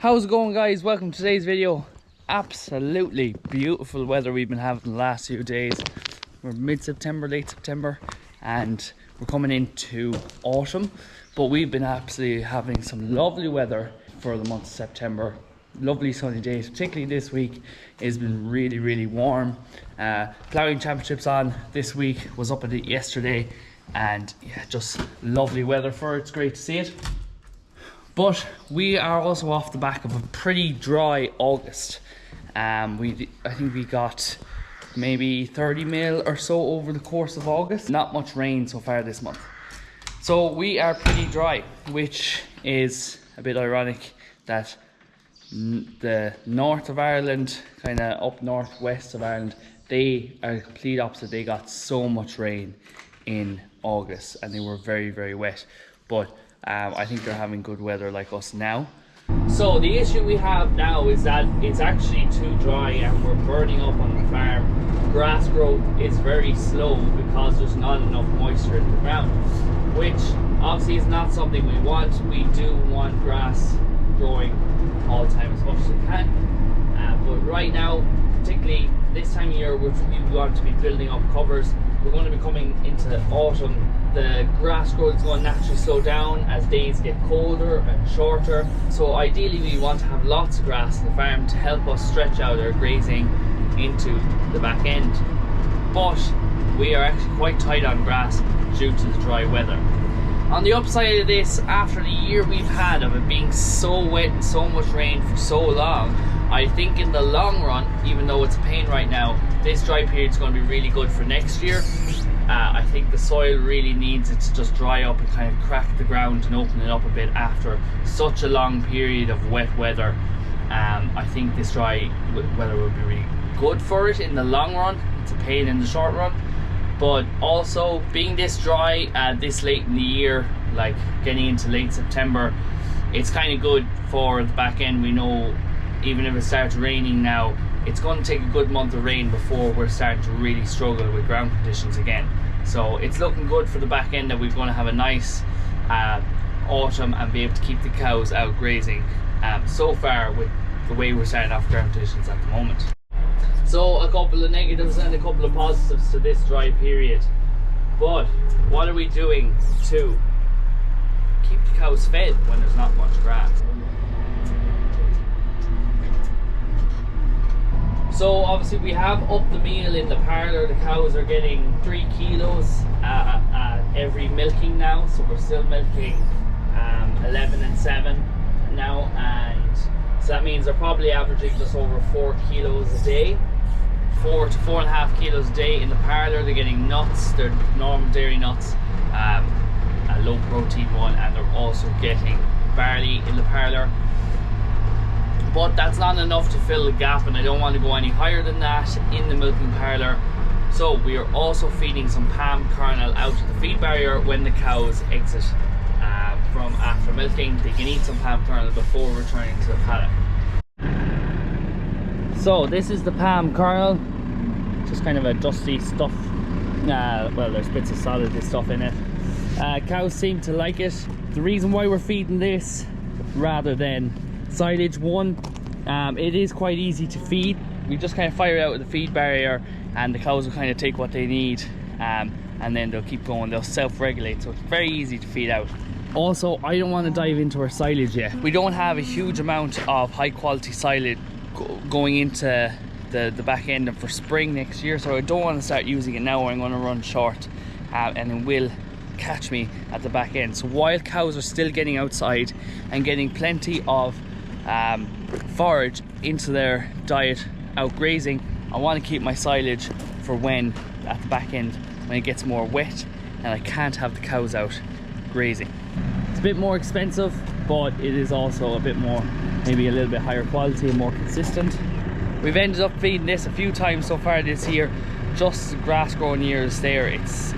How's it going, guys? Welcome to today's video. Absolutely beautiful weather we've been having the last few days. We're mid-September, late September, and we're coming into autumn, but we've been absolutely having some lovely weather for the month of September. Lovely sunny days, particularly this week. It's been really warm. Ploughing championships on this week, was up at it yesterday, and yeah, just lovely weather for it. It's great to see it. But we are also off the back of a pretty dry August. I think we got maybe 30 mil or so over the course of August. Not much rain so far this month. So we are pretty dry, which is a bit ironic that the north of Ireland, kind of up northwest of Ireland, they are the complete opposite. They got so much rain in August and they were very wet. But I think they're having good weather like us now. So the issue we have now is that it's actually too dry and we're burning up on the farm. Grass growth is very slow because there's not enough moisture in the ground, which obviously is not something we want. We do want grass growing all the time as much as it can. But right now, particularly this time of year, we want to be building up covers. We're going to be coming into autumn. The grass growth is going to naturally slow down as days get colder and shorter. So ideally we want to have lots of grass in the farm to help us stretch out our grazing into the back end. But we are actually quite tight on grass due to the dry weather. On the upside of this, after the year we've had of it being so wet and so much rain for so long, I think in the long run, even though it's a pain right now, this dry period is going to be really good for next year. I think the soil really needs it to just dry up and kind of crack the ground and open it up a bit after such a long period of wet weather. I think this dry weather will be really good for it in the long run. It's a pain in the short run, but also being this dry this late in the year, like getting into late September, it's kind of good for the back end. We know even if it starts raining now, it's going to take a good month of rain before we're starting to really struggle with ground conditions again. So it's looking good for the back end that we're going to have a nice autumn and be able to keep the cows out grazing so far with the way we're starting off ground conditions at the moment. So a couple of negatives and a couple of positives to this dry period. But what are we doing to keep the cows fed when there's not much grass? So obviously we have upped the meal in the parlour. The cows are getting 3 kilos every milking now, so we're still milking 11 and 7 now, and so that means they're probably averaging just over 4 kilos a day, 4 to 4.5 kilos a day in the parlour. They're getting nuts, they're normal dairy nuts, a low protein one, and they're also getting barley in the parlour. But that's not enough to fill the gap, and I don't want to go any higher than that in the milking parlour. So we are also feeding some palm kernel out of the feed barrier when the cows exit from after milking. They can eat some palm kernel before returning to the paddock. So this is the palm kernel, just kind of a dusty stuff. Well, there's bits of solid stuff in it. Cows seem to like it. The reason why we're feeding this rather than silage, one, it is quite easy to feed. We just kind of fire it out with the feed barrier and the cows will kind of take what they need, and then they'll keep going. They'll self-regulate, so it's very easy to feed out. Also, I don't want to dive into our silage yet. We don't have a huge amount of high quality silage going into the back end and for spring next year, so I don't want to start using it now or I'm going to run short, and it will catch me at the back end. So while cows are still getting outside and getting plenty of forage into their diet out grazing, I want to keep my silage for when at the back end, when it gets more wet and I can't have the cows out grazing. It's a bit more expensive, but it is also a bit more, maybe a little bit higher quality and more consistent. We've ended up feeding this a few times so far this year. Just the grass growing years there, it's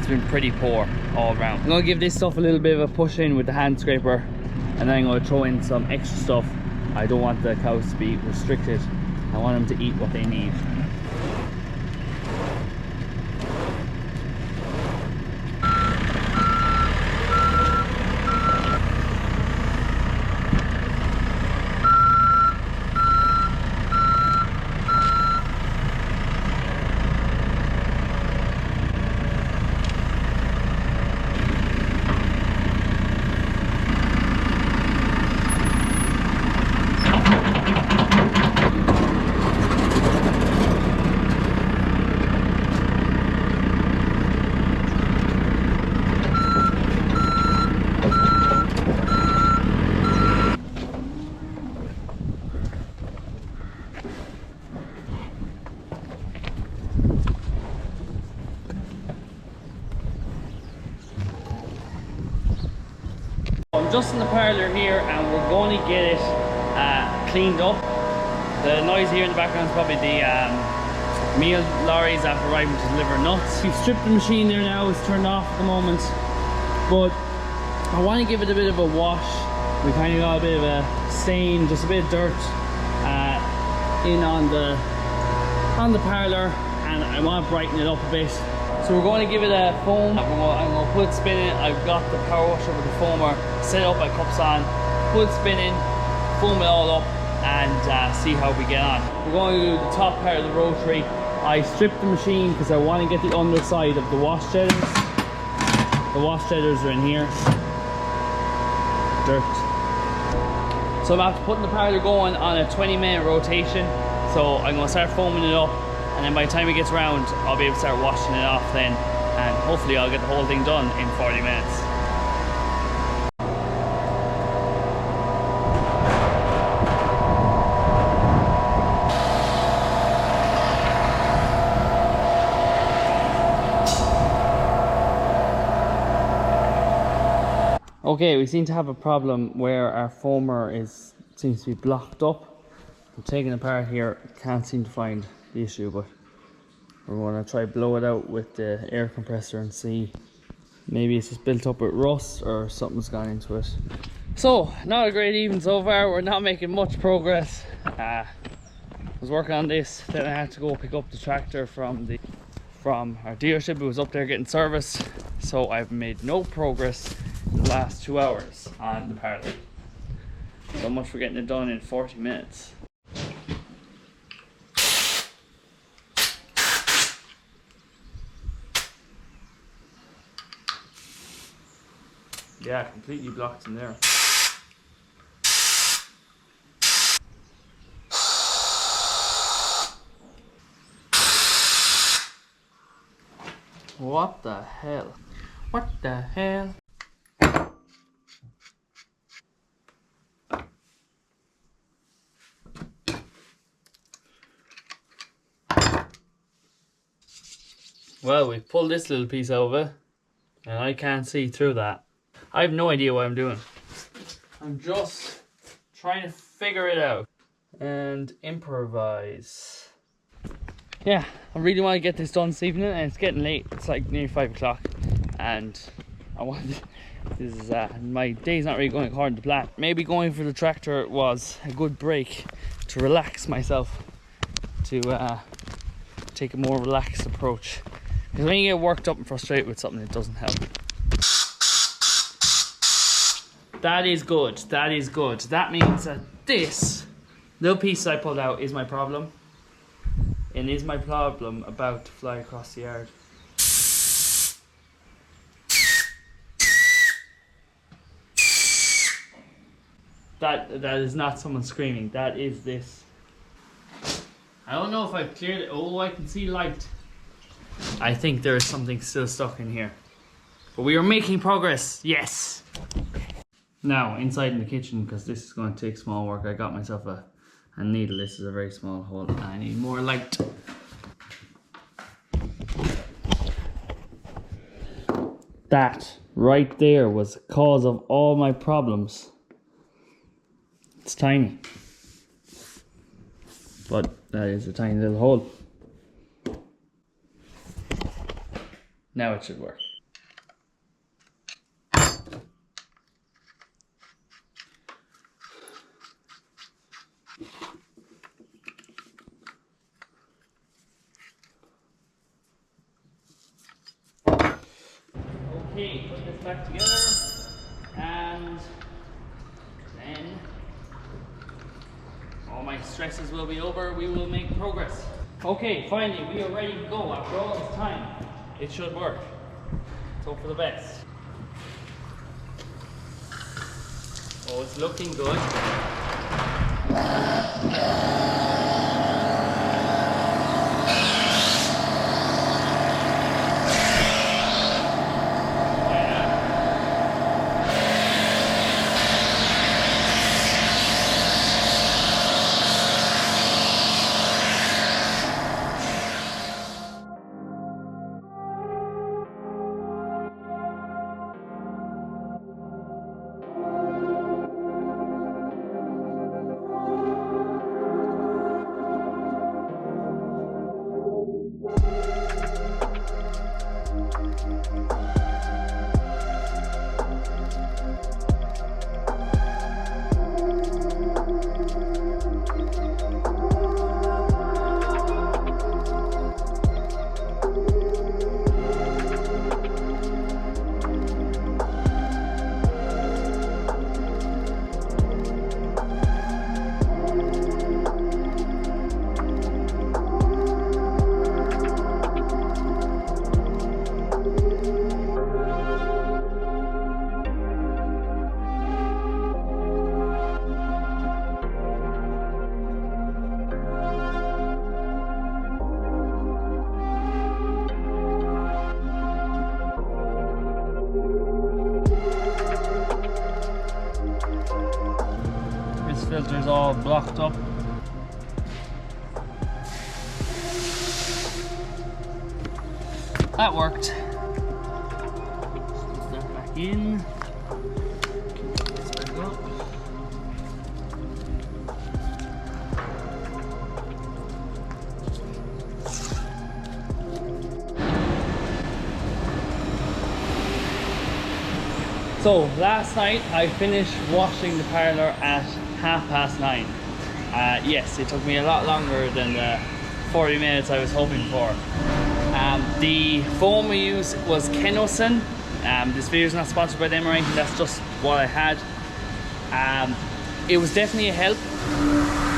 been pretty poor all around. I'm going to give this stuff a little bit of a push in with the hand scraper, and then I'm going to throw in some extra stuff. I don't want the cows to be restricted. I want them to eat what they need. just in the parlour here, and we're going to get it cleaned up. The noise here in the background is probably the meal lorries after arriving to deliver nuts. We've stripped the machine there now, it's turned off at the moment, but I want to give it a bit of a wash. We kind of got a bit of a stain, just a bit of dirt in on the parlour, and I want to brighten it up a bit. So we're going to give it a foam. I'm going to put it spinning. I've got the power washer with the foamer set up, my cups on, put it spinning, foam it all up, and see how we get on. We're going to do the top part of the rotary. I stripped the machine because I want to get the underside of the wash shedders. The wash shedders are in here. Dirt. So I'm after putting the parlour going on a 20-minute rotation. So I'm going to start foaming it up, and then by the time it gets around, I'll be able to start washing it off then, and hopefully I'll get the whole thing done in 40 minutes. Okay, we seem to have a problem where our foamer seems to be blocked up. I'm taking it apart here, can't seem to find the issue, but we're going to try blow it out with the air compressor and see. Maybe it's just built up with rust or something's gone into it. So, not a great evening so far. We're not making much progress. I was working on this, then I had to go pick up the tractor from our dealership. It was up there getting service, so I've made no progress in the last 2 hours on the Parlor. So much for getting it done in 40 minutes. Yeah, completely blocked in there. What the hell? What the hell? Well, we've pulled this little piece over, and I can't see through that. I have no idea what I'm doing. I'm just trying to figure it out and improvise. Yeah, I really want to get this done this evening, and it's getting late. It's like nearly 5 o'clock, and my day's not really going according to plan. Maybe going for the tractor was a good break to relax myself, to take a more relaxed approach. Because when you get worked up and frustrated with something, it doesn't help. That is good. That is good. That means that this little piece I pulled out is my problem. And is my problem about to fly across the yard. That is not someone screaming. That is this. I don't know if I've cleared it. Oh, I can see light. I think there is something still stuck in here. But we are making progress. Yes. Now, inside in the kitchen, because this is going to take small work, I got myself a needle. This is a very small hole. I need more light. That right there was the cause of all my problems. It's tiny. But that is a tiny little hole. Now it should work. Okay, put this back together, and then all my stresses will be over. We will make progress. Okay, finally we are ready to go after all this time. It should work. Let's hope for the best. Oh, it's looking good. filter's all blocked up. That worked. Put that back in. This back up. So last night I finished washing the parlour at 9:30. Yes, it took me a lot longer than the 40 minutes I was hoping for. The foam we used was kernel. This video is not sponsored by them or anything, that's just what I had. It was definitely a help.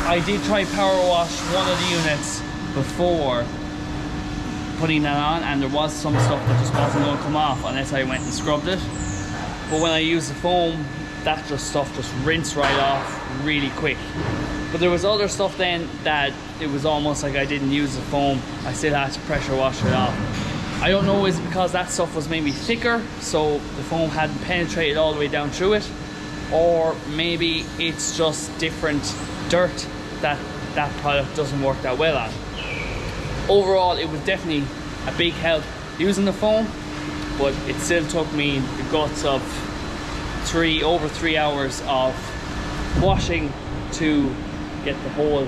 I did try power wash one of the units before putting that on, and there was some stuff that just wasn't going to come off unless I went and scrubbed it. But when I used the foam, that stuff just rinsed right off really quick. But there was other stuff then that it was almost like I didn't use the foam. I still had to pressure wash it off. I don't know, is it because that stuff was maybe thicker, so the foam hadn't penetrated all the way down through it, or maybe it's just different dirt that product doesn't work that well on. Overall, it was definitely a big help using the foam, but it still took me the guts of over 3 hours of washing to get the whole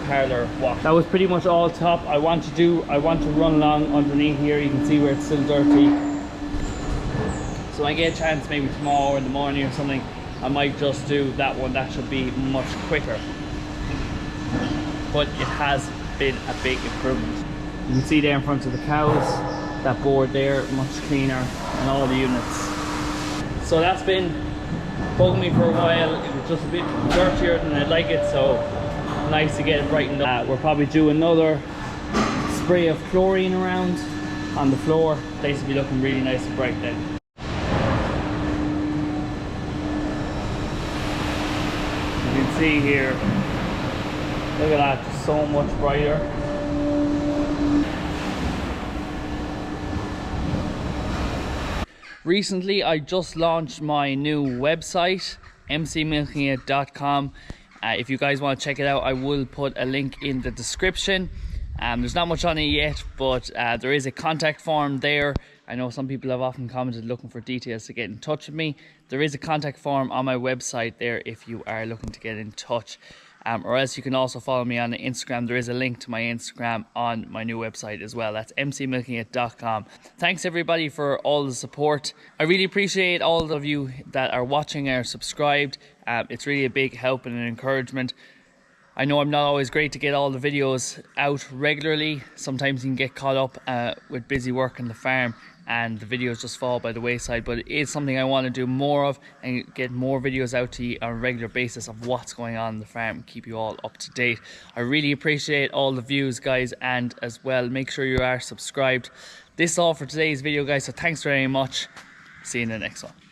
parlour washed. That was pretty much all top. I want to run along underneath here. You can see where it's still dirty. So when I get a chance, maybe tomorrow or in the morning or something, I might just do that one. That should be much quicker. But it has been a big improvement. You can see there in front of the cows, that board there, much cleaner, and all the units. So that's been bugging me for a while. It was just a bit dirtier than I'd like it, so nice to get it brightened up. We'll probably do another spray of chlorine around on the floor. The place will be looking really nice and bright then. You can see here, look at that, just so much brighter. Recently, I just launched my new website, mcmilkingit.com. If you guys want to check it out, I will put a link in the description. There's not much on it yet, but there is a contact form there. I know some people have often commented looking for details to get in touch with me. There is a contact form on my website there if you are looking to get in touch. Or else you can also follow me on Instagram. There is a link to my Instagram on my new website as well. That's mcmilkingit.com. Thanks everybody for all the support. I really appreciate all of you that are watching or subscribed. It's really a big help and an encouragement. I know I'm not always great to get all the videos out regularly. Sometimes you can get caught up with busy work on the farm and the videos just fall by the wayside, but it is something I want to do more of and get more videos out to you on a regular basis of what's going on in the farm and keep you all up to date. I really appreciate all the views, guys, and as well make sure you are subscribed. This is all for today's video, guys, so thanks very much. See you in the next one.